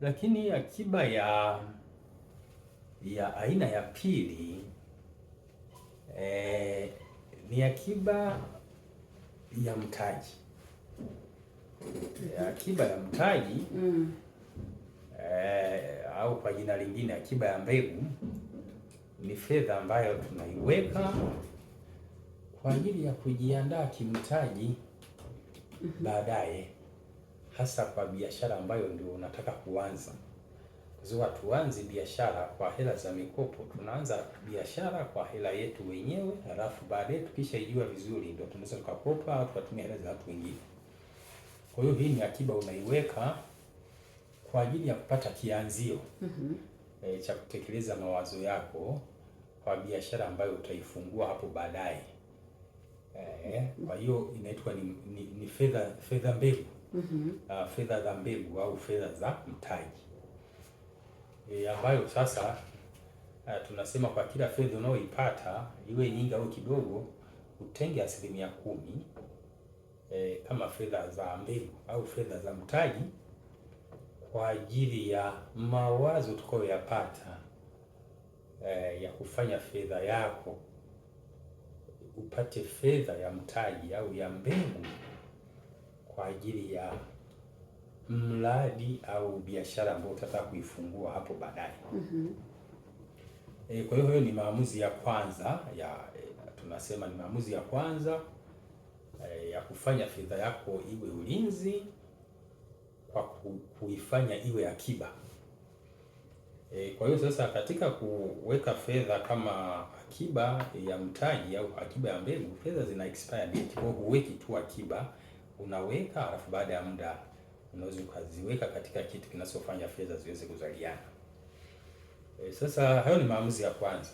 Lakini akiba ya aina ya pili ni akiba ya mtaji. Akiba ya mtaji au kwa jina lingine akiba ya mbegu ni fedha ambayo tunaiweka kwa ajili ya kujiandaa kimtaji baadaye, hasa kwa biashara ambayo ndio unataka kuanza. Kwa tuanze biashara kwa hela za mikopo, tunaanza biashara kwa hela yetu wenyewe, halafu baadaye tukishaijua vizuri ndio tunaweza tukakopa au tukatumia hela za watu wengine. Kwa hiyo hii ni akiba unaiweka kwa ajili ya kupata kianzio cha kutekeleza mawazo yako kwa biashara ambayo utaifungua hapo baadaye. Kwa hiyo inaitwa ni fedha mbegu, fedha za mbegu au fedha za mtaji, ambayo sasa tunasema kwa kila fedha unayoipata iwe nyingi au kidogo, utenge 10% kama fedha za mbegu au fedha za mtaji kwa ajili ya mawazo utakayoyapata ya kufanya fedha yako upate fedha ya mtaji au ya mbegu kwa ajili ya mradi au biashara ambayo utataka kuifungua hapo baadaye. Kwa hiyo ni maamuzi ya kwanza tunasema ni maamuzi ya kwanza ya kufanya fedha yako iwe ulinzi kwa kuifanya iwe akiba. Kwa hiyo sasa katika kuweka fedha kama akiba ya mtaji au akiba ya mbegu, fedha zina expire date. Kwa hiyo huweki tu akiba, unaweka alafu baada ya muda unaweza ukaziweka katika kitu kinachofanya fedha ziweze kuzaliana. Sasa hayo ni maamuzi ya kwanza,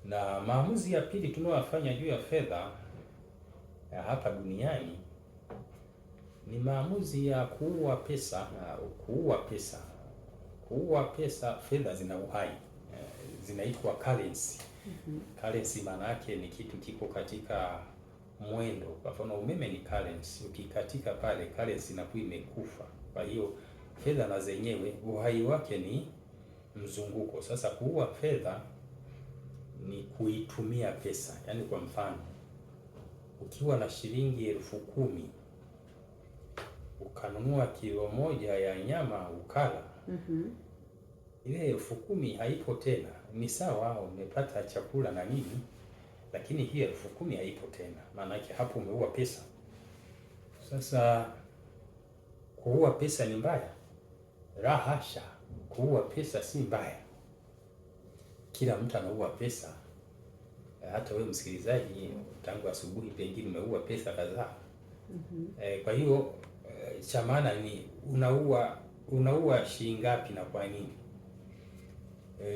na maamuzi ya pili tunayofanya juu ya fedha ya hapa duniani ni maamuzi ya kuua pesa. Kuua pesa. Fedha zina uhai, zinaitwa currency. Currency maana yake ni kitu kiko katika mwendo. Kwa mfano umeme ni currency, ukikatika pale currency inakuwa imekufa. Kwa hiyo fedha na zenyewe uhai wake ni mzunguko. Sasa kuua fedha ni kuitumia pesa. Yaani kwa mfano ukiwa na shilingi 10,000 ukanunua kilo moja ya nyama ukala, ile 10,000 haipo tena. Ni sawa umepata chakula na nini, lakini hiyo 10,000 haipo tena, maana yake hapo umeua pesa. Sasa kuua pesa ni mbaya? La hasha, kuua pesa si mbaya. Kila mtu anaua pesa. Hata wewe msikilizaji, tangu asubuhi pengine umeua pesa kadhaa. Kwa hiyo cha maana ni unaua shilingi ngapi na kwa nini?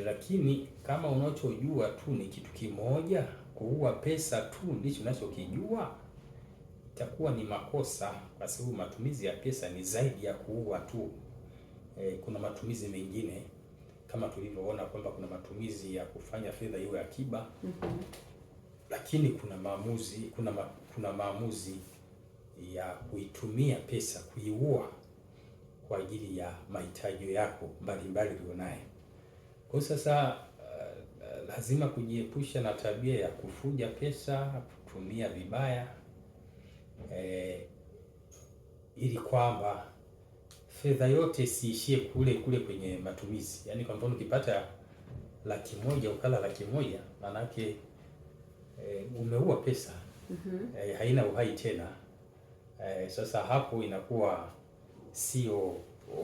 Lakini kama unachojua tu ni kitu kimoja, kuua pesa tu ndicho unachokijua, itakuwa ni makosa, kwa sababu matumizi ya pesa ni zaidi ya kuua tu. Kuna matumizi mengine kama tulivyoona kwamba kuna matumizi ya kufanya fedha iwe akiba, lakini kuna maamuzi ya kuitumia pesa, kuiua kwa ajili ya mahitaji yako mbalimbali ulionayo. Kwa sasa lazima kujiepusha na tabia ya kufuja pesa, kutumia vibaya, ili kwamba fedha yote isiishie kule kwenye matumizi. Yaani kwa mfano ukipata 100,000 ukala 100,000, maana yake umeua pesa. Haina uhai tena. Sasa hapo inakuwa sio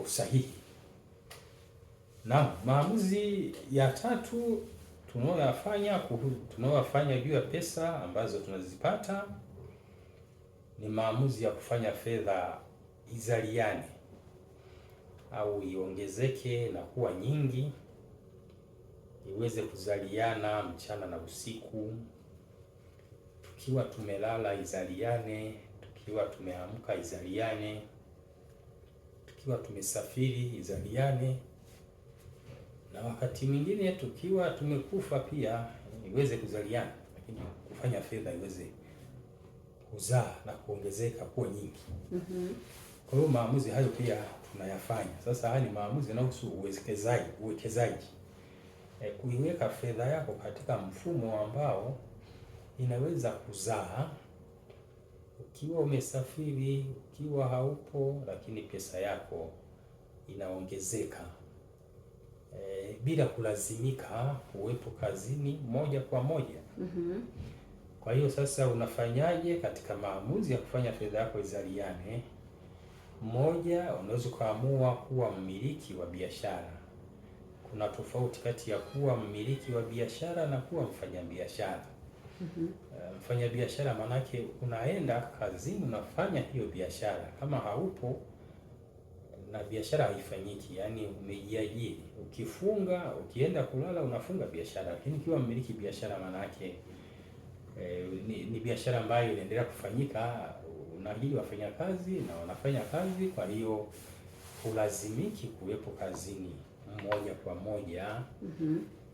sahihi. Na maamuzi ya tatu tunayoyafanya juu ya pesa ambazo tunazipata ni maamuzi ya kufanya fedha izaliane au iongezeke na kuwa nyingi, iweze kuzaliana mchana na usiku. Tukiwa tumelala izaliane, tukiwa tumeamka izaliane, tukiwa tumesafiri izaliane, na wakati mwingine tukiwa tumekufa pia iweze kuzaliana, lakini kufanya fedha iweze kuzaa na kuongezeka kuwa nyingi. Kwa hiyo maamuzi hayo pia tunayafanya. Sasa haya ni maamuzi yanayohusu uwekezaji. Kuiweka fedha yako katika mfumo ambao inaweza kuzaa ukiwa umesafiri, ukiwa haupo, lakini pesa yako inaongezeka bila kulazimika uwepo kazini moja kwa moja. Kwa hiyo sasa unafanyaje katika maamuzi ya kufanya fedha yako izaliane? Moja, unaweza ukaamua kuwa mmiliki wa biashara. Kuna tofauti kati ya kuwa mmiliki wa biashara na kuwa mfanyabiashara. Mfanyabiashara maanake unaenda kazini, unafanya hiyo biashara. Kama haupo na biashara haifanyiki, yani umejiajiri. Ukifunga, ukienda kulala unafunga biashara. Lakini ukiwa mmiliki biashara maanake ni biashara ambayo inaendelea kufanyika, unaajiri wafanyakazi na wanafanya kazi, kwa hiyo hulazimiki kuwepo kazini moja kwa moja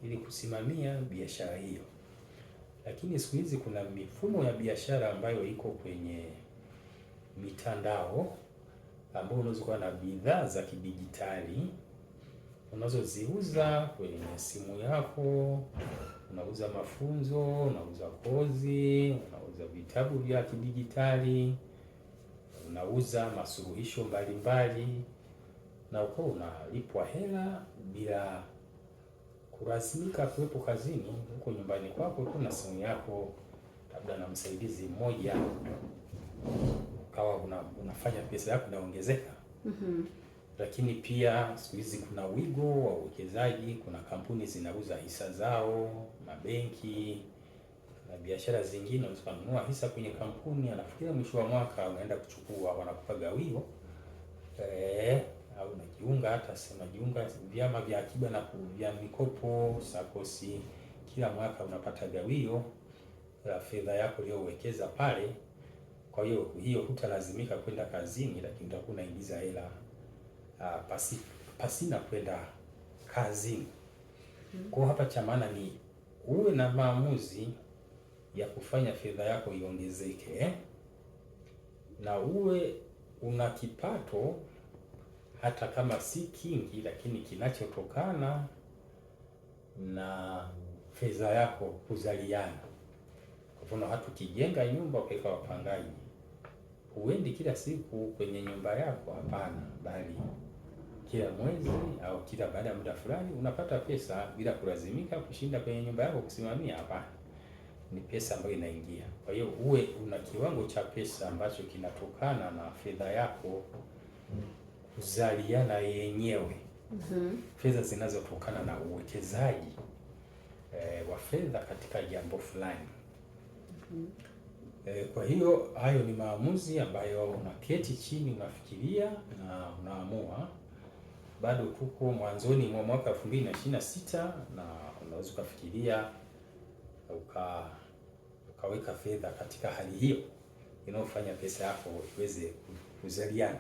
ili kusimamia biashara hiyo. Lakini siku hizi kuna mifumo ya biashara ambayo iko kwenye mitandao, ambayo unaweza kuwa na bidhaa za kidijitali unazoziuza kwenye simu yako. Unauza mafunzo, unauza kozi, unauza vitabu vya kidijitali, unauza masuluhisho mbalimbali, na uko unalipwa hela bila kulazimika kuwepo kazini. Huko nyumbani kwako tu na simu yako, labda na msaidizi mmoja, ukawa unafanya pesa yako inaongezeka. Lakini pia siku hizi kuna wigo wa uwekezaji. Kuna kampuni zinauza hisa zao, mabenki na biashara zingine. Unaweza kununua hisa kwenye kampuni, anafikia mwisho wa mwaka unaenda kuchukua, wanakupa gawio au unajiunga, hata unajiunga vyama vya akiba na vya mikopo sakosi, kila mwaka unapata gawio la fedha yako uliyowekeza pale. Kwa hiyo hutalazimika kwenda kazini, lakini utakuwa unaingiza hela pasina kwenda kazini. Kwa hapa cha maana ni uwe na maamuzi ya kufanya fedha yako iongezeke, na uwe una kipato hata kama si kingi, lakini kinachotokana na fedha yako kuzaliana. Kwa mfano, hata ukijenga nyumba ukaweka wapangaji, huendi kila siku kwenye nyumba yako, hapana, bali kila mwezi au kila baada ya muda fulani unapata pesa bila kulazimika kushinda kwenye nyumba yako kusimamia, hapana. Ni pesa ambayo inaingia. Kwa hiyo uwe una kiwango cha pesa ambacho kinatokana na fedha yako kuzaliana yenyewe. Fedha zinazotokana na uwekezaji wa fedha katika jambo fulani. Kwa hiyo hayo ni maamuzi ambayo unaketi chini, unafikiria na unaamua. Bado tuko mwanzoni mwa mwaka 2026 na unaweza ukafikiria ukaweka fedha katika hali hiyo inayofanya pesa yako iweze kuzaliana.